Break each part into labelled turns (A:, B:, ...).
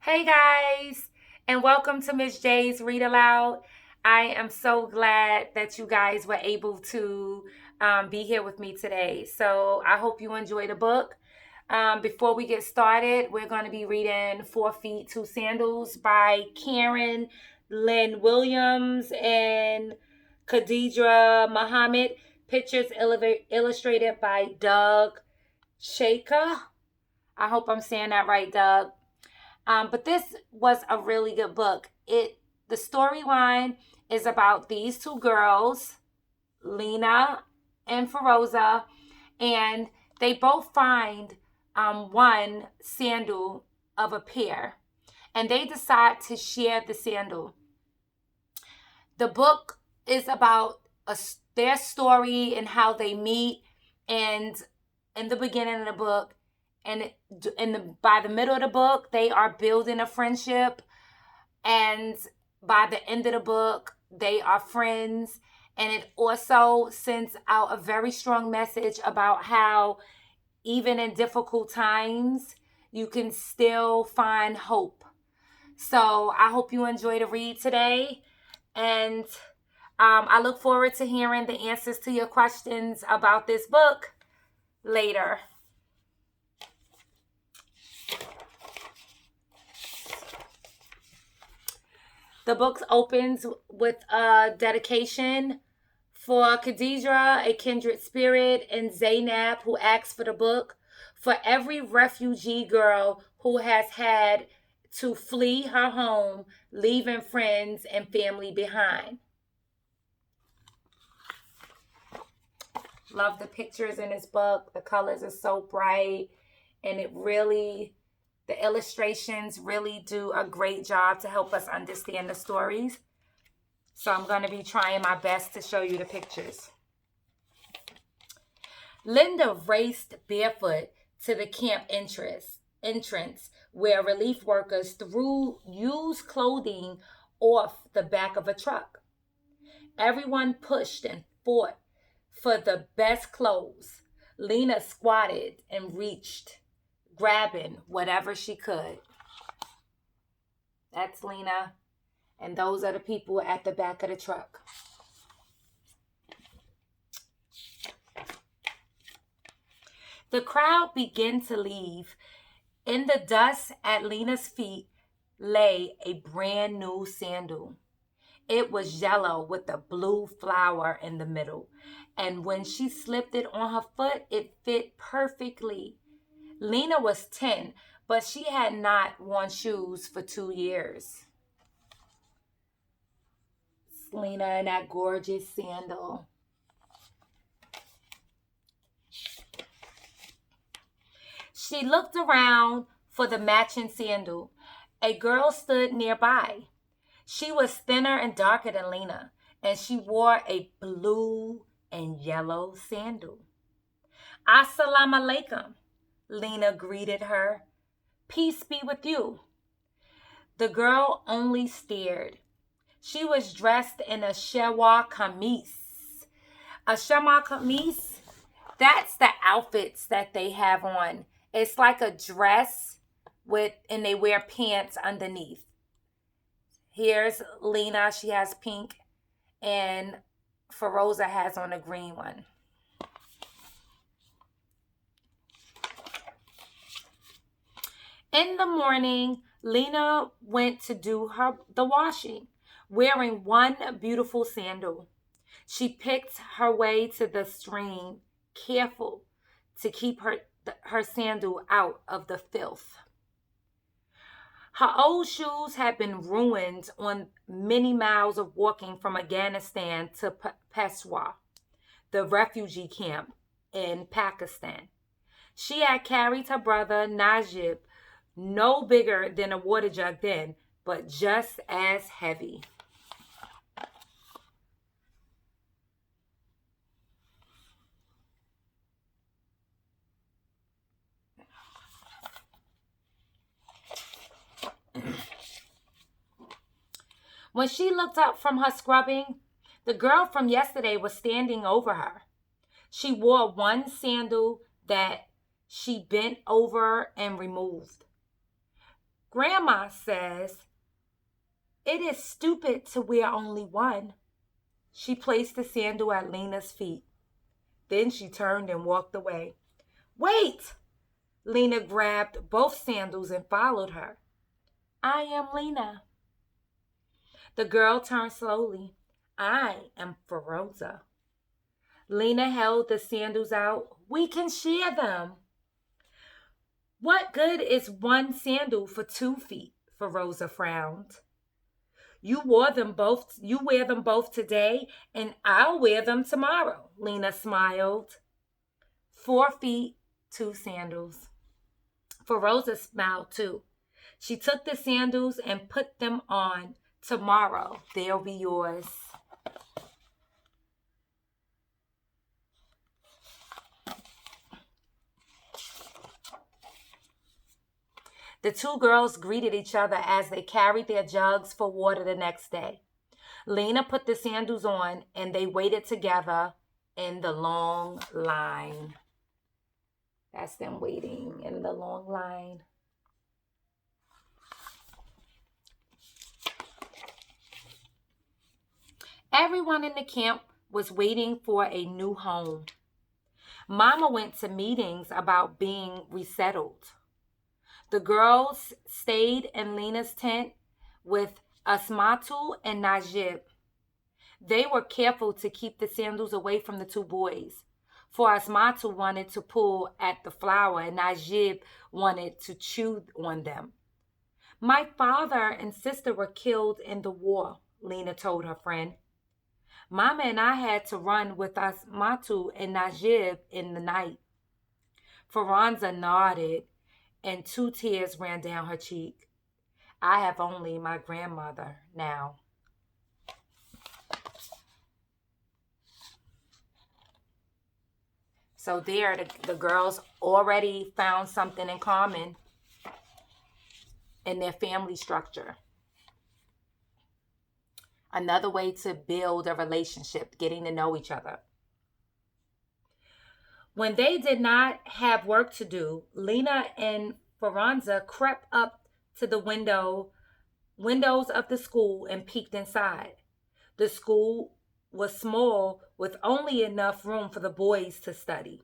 A: Hey guys, and welcome to Miss J's Read Aloud. I am so glad that you guys were able to be here with me today. So I hope you enjoy the book. Before we get started, we're going to be reading Feet Two Sandels by Karen Lynn Williams and Khadijah Muhammad. Pictures illustrated by Doug Shaker. I hope I'm saying that right, Doug. But this was a really good book. The storyline is about these two girls, Lena and Feroza, and they both find one sandal of a pair, and they decide to share the sandal. The book is about their story and how they meet, and in the beginning of the book, and by the middle of the book, they are building a friendship, and by the end of the book, they are friends. And it also sends out a very strong message about how even in difficult times, you can still find hope. So I hope you enjoy the read today. And I look forward to hearing the answers to your questions about this book later. The book opens with a dedication for Khadijah, a kindred spirit, and Zainab, who asks for the book, for every refugee girl who has had to flee her home, leaving friends and family behind. Love the pictures in this book. The colors are so bright, and the illustrations really do a great job to help us understand the stories. So I'm going to be trying my best to show you the pictures. Linda raced barefoot to the camp entrance where relief workers threw used clothing off the back of a truck. Everyone pushed and fought for the best clothes. Lena squatted and reached, grabbing whatever she could. That's Lena. And those are the people at the back of the truck. The crowd began to leave. In the dust at Lena's feet lay a brand new sandal. It was yellow with a blue flower in the middle. And when she slipped it on her foot, it fit perfectly. Lena was 10, but she had not worn shoes for 2 years. Lena in that gorgeous sandal. She looked around for the matching sandal. A girl stood nearby. She was thinner and darker than Lena, and she wore a blue and yellow sandal. Assalamu alaikum, Lena greeted her. Peace be with you. The girl only stared. She was dressed in a shalwar kameez. A shalwar kameez, that's the outfits that they have on. It's like a dress and they wear pants underneath. Here's Lena, she has pink, and Feroza has on a green one. In the morning, Lena went to do the washing, wearing one beautiful sandal. She picked her way to the stream, careful to keep her sandal out of the filth. Her old shoes had been ruined on many miles of walking from Afghanistan to Peshawar, the refugee camp in Pakistan. She had carried her brother Najib, no bigger than a water jug then, but just as heavy. When she looked up from her scrubbing, the girl from yesterday was standing over her. She wore one sandal that she bent over and removed. Grandma says, it is stupid to wear only one. She placed the sandal at Lena's feet. Then she turned and walked away. Wait! Lena grabbed both sandals and followed her. I am Lena. The girl turned slowly. I am Feroza. Lena held the sandals out. We can share them. What good is one sandal for 2 feet? Feroza frowned. You wear them both today, and I'll wear them tomorrow, Lena smiled. 4 feet, 2 sandals. Feroza smiled too. She took the sandals and put them on. Tomorrow, they'll be yours. The two girls greeted each other as they carried their jugs for water the next day. Lena put the sandals on and they waited together in the long line. That's them waiting in the long line. Everyone in the camp was waiting for a new home. Mama went to meetings about being resettled. The girls stayed in Lena's tent with Asmatu and Najib. They were careful to keep the sandals away from the two boys, for Asmatu wanted to pull at the flower and Najib wanted to chew on them. My father and sister were killed in the war, Lena told her friend. Mama and I had to run with Asmatu and Najib in the night. Faranza nodded and 2 tears ran down her cheek. I have only my grandmother now. So there, the girls already found something in common in their family structure. Another way to build a relationship, getting to know each other. When they did not have work to do, Lena and Faranza crept up to the windows of the school and peeked inside. The school was small with only enough room for the boys to study.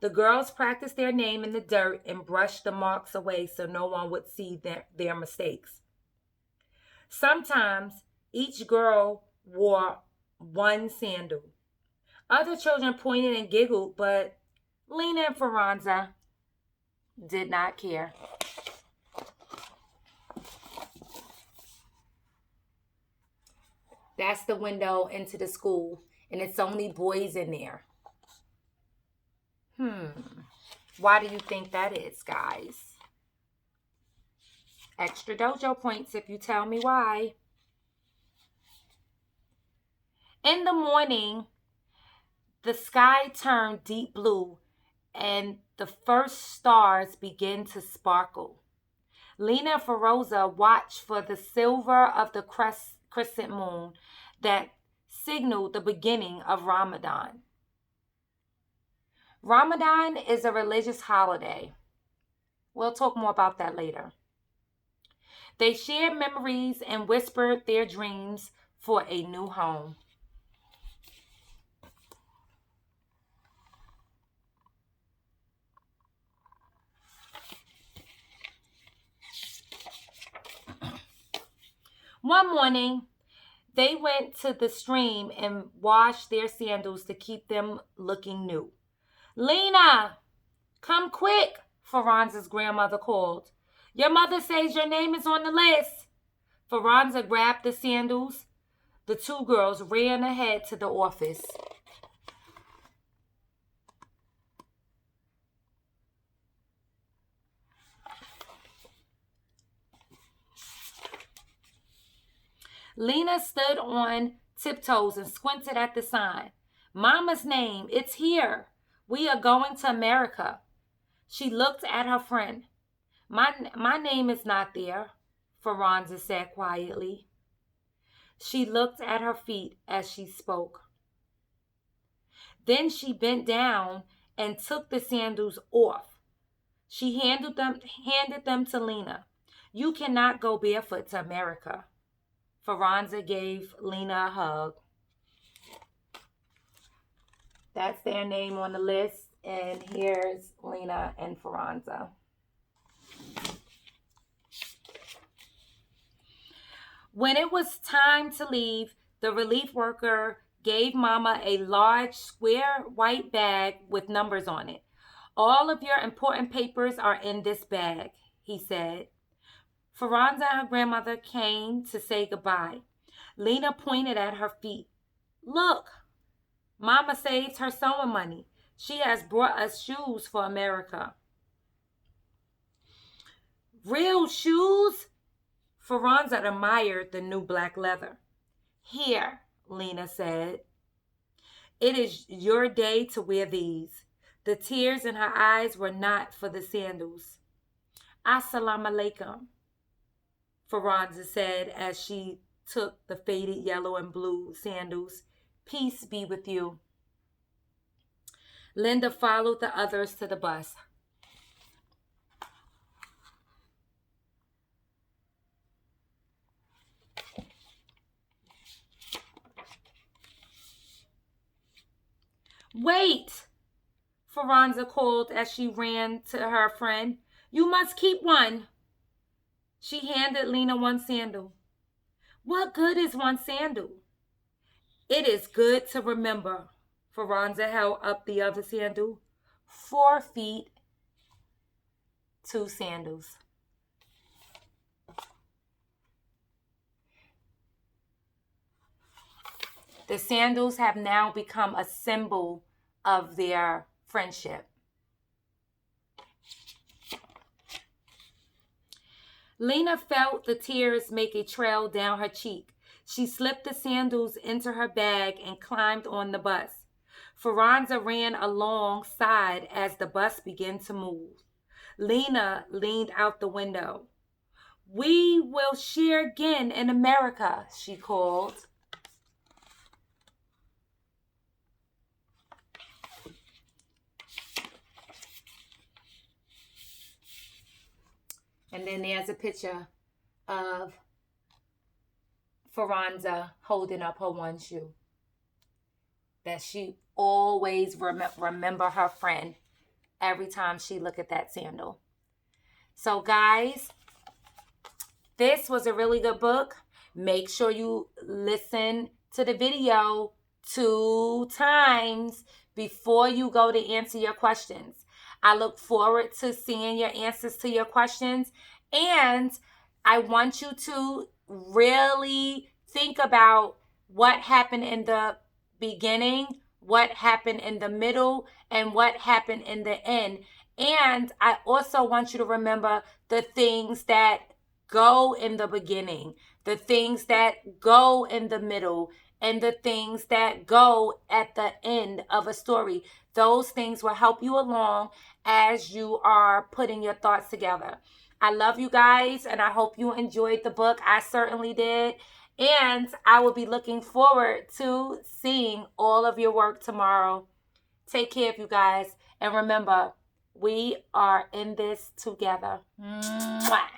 A: The girls practiced their name in the dirt and brushed the marks away so no one would see their mistakes. Sometimes each girl wore one sandal. Other children pointed and giggled, but Lena and Faranza did not care. That's the window into the school, and it's only boys in there. Why do you think that is, guys? Extra dojo points if you tell me why. In the morning, the sky turned deep blue and the first stars began to sparkle. Lena and Feroza watched for the silver of the crescent moon that signaled the beginning of Ramadan. Ramadan is a religious holiday. We'll talk more about that later. They shared memories and whispered their dreams for a new home. One morning, they went to the stream and washed their sandals to keep them looking new. Lena, come quick, Faranza's grandmother called. Your mother says your name is on the list. Faranza grabbed the sandals. The two girls ran ahead to the office. Lena stood on tiptoes and squinted at the sign. Mama's name, it's here. We are going to America. She looked at her friend. My name is not there, Faranza said quietly. She looked at her feet as she spoke. Then she bent down and took the sandals off. She handed them to Lena. You cannot go barefoot to America. Faranza gave Lena a hug. That's their name on the list. And here's Lena and Faranza. When it was time to leave, the relief worker gave Mama a large square white bag with numbers on it. All of your important papers are in this bag, he said. Faranza and her grandmother came to say goodbye. Lena pointed at her feet. Look, Mama saved her sewing money. She has brought us shoes for America. Real shoes? Faranza admired the new black leather. Here, Lena said. It is your day to wear these. The tears in her eyes were not for the sandals. Assalamu alaikum, Faranza said as she took the faded yellow and blue sandals. Peace be with you. Linda followed the others to the bus. Wait, Faranza called as she ran to her friend. You must keep one. She handed Lena one sandal. What good is one sandal? It is good to remember. Faranza held up the other sandal. 4 feet, 2 sandals. The sandals have now become a symbol of their friendship. Lena felt the tears make a trail down her cheek. She slipped the sandals into her bag and climbed on the bus. Faranza ran alongside as the bus began to move. Lena leaned out the window. We will share again in America, she called. And then there's a picture of Faranza holding up her one shoe. That she always remember her friend every time she look at that sandal. So guys, this was a really good book. Make sure you listen to the video 2 times before you go to answer your questions. I look forward to seeing your answers to your questions. And I want you to really think about what happened in the beginning, what happened in the middle, and what happened in the end. And I also want you to remember the things that go in the beginning, the things that go in the middle, and the things that go at the end of a story. Those things will help you along as you are putting your thoughts together. I love you guys, and I hope you enjoyed the book. I certainly did. And I will be looking forward to seeing all of your work tomorrow. Take care of you guys. And remember, we are in this together. Mwah.